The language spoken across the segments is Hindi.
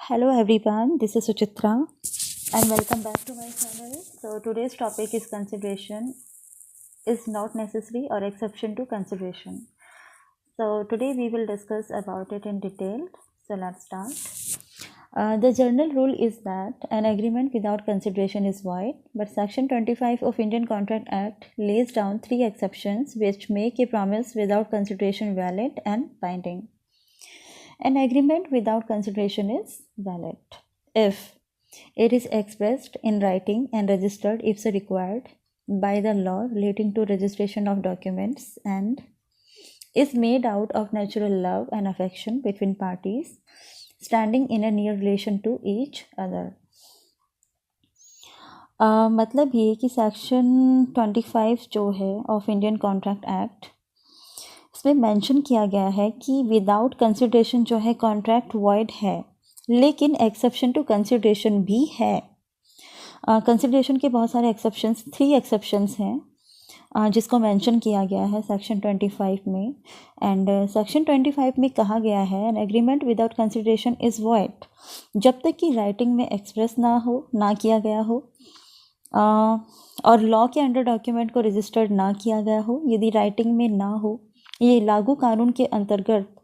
Hello everyone, this is Suchitra and welcome back to my channel. So today's topic is consideration is not necessary or exception to consideration. So today we will discuss about it in detail. So let's start. The general rule is that an agreement without consideration is void, but Section 25 of Indian Contract Act lays down 3 exceptions which make a promise without consideration valid and binding. An agreement without consideration is valid if it is expressed in writing and registered if so required by the law relating to registration of documents and is made out of natural love and affection between parties standing in a near relation to each other. मतलब ये कि सेक्शन 25 जो है ऑफ इंडियन कॉन्ट्रैक्ट एक्ट, इसमें मेंशन किया गया है कि विदाउट कंसिडरेशन जो है कॉन्ट्रैक्ट वॉइड है, लेकिन एक्सेप्शन टू कंसिडरेशन भी है. कंसिडरेशन के बहुत सारे एक्सेप्शंस, 3 एक्सेप्शंस हैं जिसको मेंशन किया गया है सेक्शन 25 में. एंड सेक्शन 25 में कहा गया है an agreement without consideration is void जब तक कि राइटिंग में एक्सप्रेस ना किया गया हो और लॉ के अंडर डॉक्यूमेंट को रजिस्टर्ड ना किया गया हो. यदि राइटिंग में ना हो, ये लागू कानून के अंतर्गत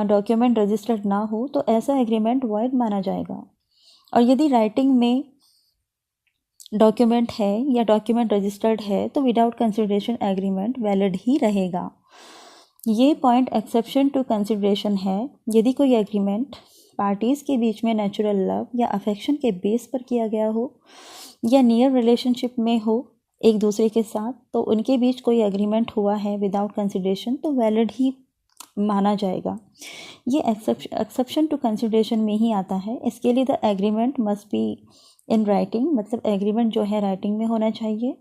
डॉक्यूमेंट रजिस्टर्ड ना हो, तो ऐसा एग्रीमेंट वॉइड माना जाएगा. और यदि राइटिंग में डॉक्यूमेंट है या डॉक्यूमेंट रजिस्टर्ड है तो विदाउट कंसिडरेशन एग्रीमेंट वैलिड ही रहेगा. ये पॉइंट एक्सेप्शन टू कंसिडरेशन है यदि कोई एग्रीमेंट पार्टीज़ के बीच में नेचुरल लव या अफेक्शन के बेस पर किया गया हो या नियर रिलेशनशिप में हो एक दूसरे के साथ, तो उनके बीच कोई एग्रीमेंट हुआ है विदाउट कंसिडरेशन तो वैलिड ही माना जाएगा. ये एक्सेप्शन टू कंसिडरेशन में ही आता है. इसके लिए the agreement must be in writing, मतलब एग्रीमेंट जो है राइटिंग में होना चाहिए.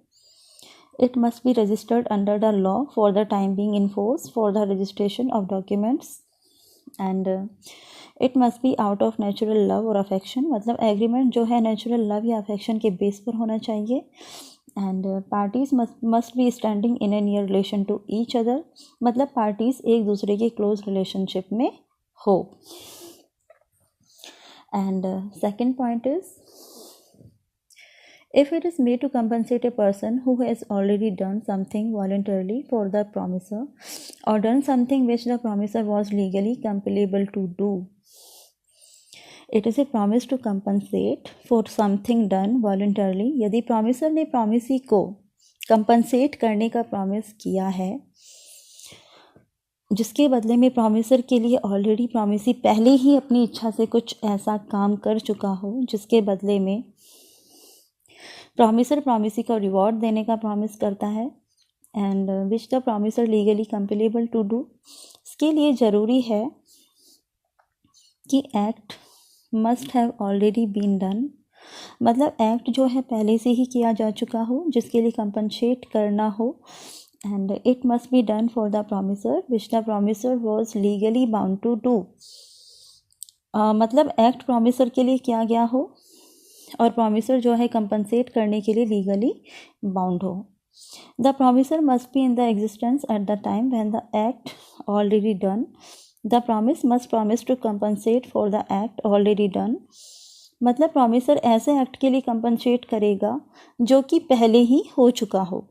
It must be registered under the law for the time being in force for the registration of documents and it must be out of natural love और अफेक्शन, मतलब एग्रीमेंट जो है नेचुरल लव या अफेक्शन के बेस पर होना चाहिए. And parties must be standing in a near relation to each other, मतलब पार्टीज एक दूसरे के क्लोज रिलेशनशिप में हो. And second point is if it is made to compensate a person who has already done something voluntarily for the promisor or done something which the promisor was legally compellable to do. It is a promise to compensate for something done voluntarily. यदि promisor ने promisee को compensate करने का promise किया है जिसके बदले में promisor के लिए already promisee पहले ही अपनी इच्छा से कुछ ऐसा काम कर चुका हो जिसके बदले में प्रॉमिसर प्रॉमिसी को रिवॉर्ड देने का प्रॉमिस करता है and which the promisor legally compellable to do. इसके लिए ज़रूरी है कि act must have already been done, मतलब एक्ट जो है पहले से ही किया जा चुका हो जिसके लिए कंपनसेट करना हो. And it must be done for the promisor which the promisor was legally bound to do, मतलब एक्ट प्रॉमिसर के लिए किया गया हो और प्रॉमिसर जो है कंपनसेट करने के लिए लीगली बाउंड हो. The promisor must be in the existence at the time when the act already done. The promise must promise to compensate for the act already done, मतलब प्रॉमिसर ऐसे एक्ट के लिए कंपनसेट करेगा जो कि पहले ही हो चुका हो.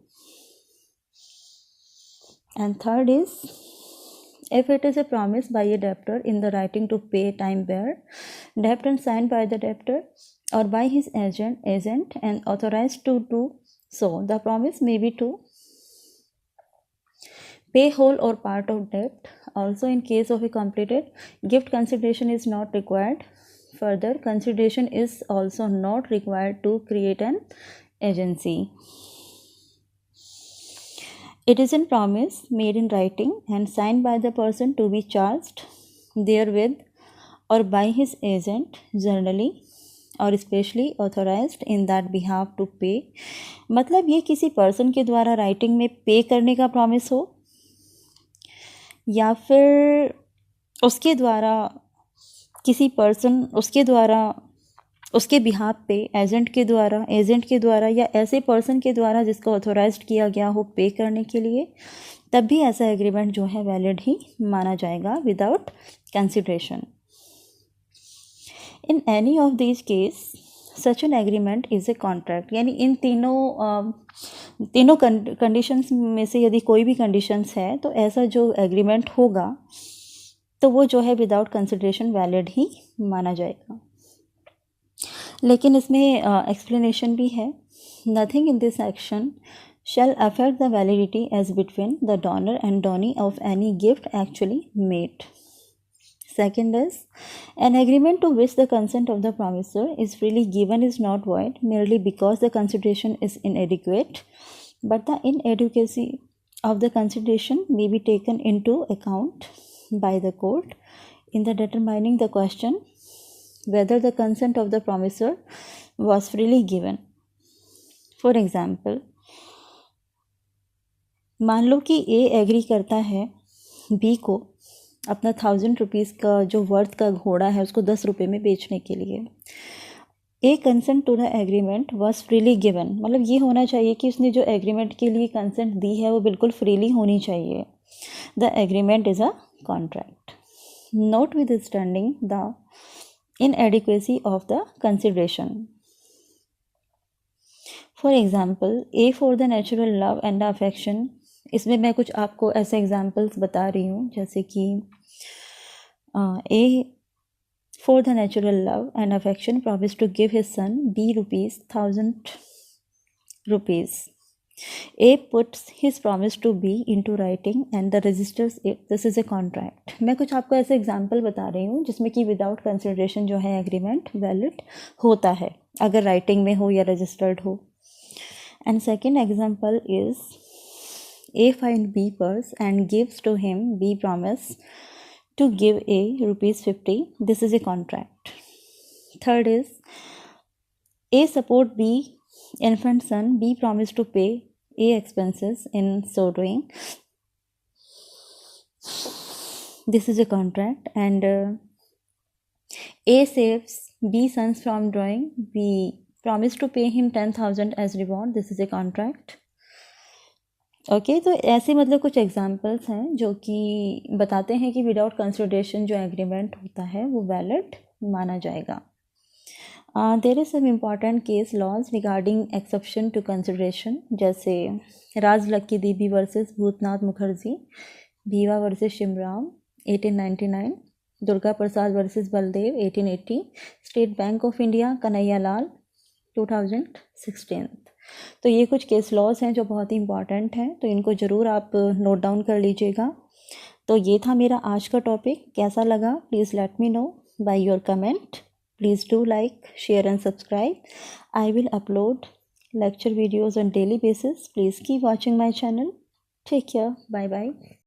And third is if it is a promise by a debtor in the writing to pay time bearer, debtor signed by the debtor or by his agent and authorized to do so, the promise may be to pay whole or part of debt. Also, in case of a completed gift, consideration is not required. Further, consideration is also not required to create an agency. It is a promise made in writing and signed by the person to be charged therewith or by his agent, generally or specially authorized in that behalf to pay. मतलब ये किसी पर्सन के द्वारा राइटिंग में पे करने का प्रॉमिस हो या फिर उसके द्वारा किसी पर्सन उसके बिहाफ पे एजेंट के द्वारा या ऐसे पर्सन के द्वारा जिसको ऑथोराइज्ड किया गया हो पे करने के लिए, तब भी ऐसा एग्रीमेंट जो है वैलिड ही माना जाएगा without consideration. In any of this case such an agreement is a contract. यानी इन तीनों कंडीशंस में से यदि कोई भी कंडीशंस है तो ऐसा जो एग्रीमेंट होगा तो वो जो है विदाउट कंसिडरेशन वैलिड ही माना जाएगा। लेकिन इसमें एक्सप्लेनेशन भी है। Nothing in this action shall affect the validity as between the donor and donee of any gift actually made. Second is, an agreement to which the consent of the promisor is freely given is not void merely because the consideration is inadequate, but the inadequacy of the consideration may be taken into account by the court in the determining the question whether the consent of the promisor was freely given. For example, मान लो कि ए एग्री करता है बी को अपना 1000 रुपीज़ का जो वर्थ का घोड़ा है उसको 10 रुपये में बेचने के लिए। A consent to the agreement was freely given, मतलब ये होना चाहिए कि उसने जो एग्रीमेंट के लिए कंसेंट दी है वो बिल्कुल फ्रीली होनी चाहिए। The agreement is a contract. Note with standing the inadequacy of the consideration. For example, A for the natural love and affection. इसमें मैं कुछ आपको ऐसे एग्जाम्पल्स बता रही हूँ जैसे कि A for the natural love and affection promise to give his son B ₹1000। A puts his promise to be into writing and the registers it. This is a contract. मैं कुछ आपको ऐसे एग्जाम्पल बता रही हूँ जिसमें कि विदाउट कंसिडरेशन जो है एग्रीमेंट वैलिड होता है अगर राइटिंग में हो या रजिस्टर्ड हो। And second example is A finds B purse and gives to him B promise to give A ₹50. This is a contract. Third is A support B infant son. B promise to pay A expenses in so doing. This is a contract. And A saves B sons from drawing. B promise to pay him 10,000 as reward. This is a contract. Okay तो ऐसे मतलब कुछ एग्जांपल्स हैं जो कि बताते हैं कि विदाउट कंसिडरेशन जो एग्रीमेंट होता है वो वैलिड माना जाएगा। There is some important case laws regarding exception to consideration, जैसे Raj Lakhi Devi versus Bhootnath Mukherjee, Bhiwa versus Shivram 1899, Durga Prasad versus Baldev 1880, State Bank of India Kanhaiya Lal 2016। तो ये कुछ केस लॉज हैं जो बहुत ही इंपॉर्टेंट हैं, तो इनको ज़रूर आप नोट डाउन कर लीजिएगा। तो ये था मेरा आज का टॉपिक। कैसा लगा please let me know by your comment. Please do like, share and subscribe. I will upload lecture videos on daily basis. Please keep watching my channel. Take care. Bye bye.